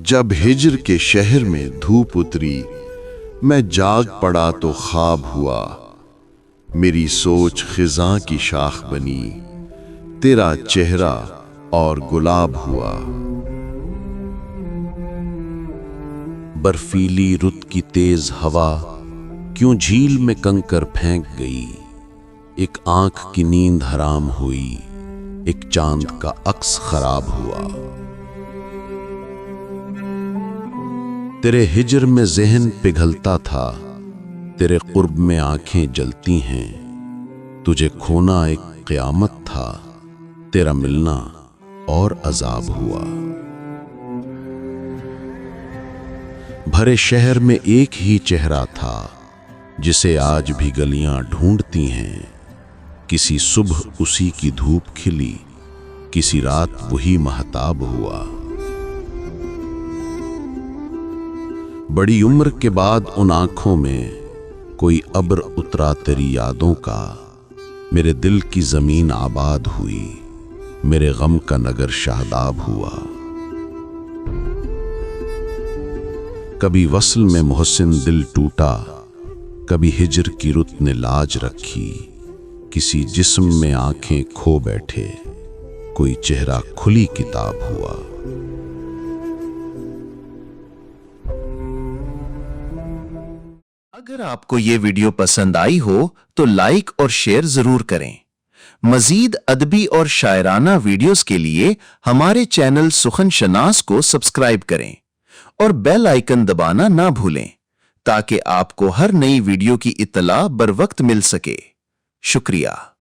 जब हिज्र के शहर में धूप उतरी, मैं जाग पड़ा तो ख्वाब हुआ। मेरी सोच खिज़ां की शाख बनी, तेरा चेहरा और गुलाब हुआ। बर्फीली रुत की तेज हवा क्यों झील में कंकर फेंक गई। एक आंख की नींद हराम हुई, एक चांद का अक्स खराब हुआ। तेरे हिज्र में ज़हन पिघलता था, तेरे क़ुर्ब में आंखें जलती हैं। तुझे खोना एक क़यामत था, तेरा मिलना और अज़ाब हुआ। भरे शहर में एक ही चेहरा था, जिसे आज भी गलियां ढूंढती हैं। किसी सुबह उसी की धूप खिली, किसी रात वही महताब हुआ। बड़ी उम्र के बाद उन आंखों में कोई अब्र उतरा तेरी यादों का। मेरे दिल की जमीन आबाद हुई, मेरे गम का नगर शादाब हुआ। कभी वस्ल में मोहसिन दिल टूटा, कभी हिज्र की रुत ने लाज रखी। किसी जिस्म में आंखें खो बैठे, कोई चेहरा खुली किताब हुआ। अगर आपको ये वीडियो पसंद आई हो तो लाइक और शेयर जरूर करें। मजीद अदबी और शायराना वीडियोस के लिए हमारे चैनल सुखन शनास को सब्सक्राइब करें और बेल आइकन दबाना ना भूलें, ताकि आपको हर नई वीडियो की इत्तला बर वक्त मिल सके। शुक्रिया।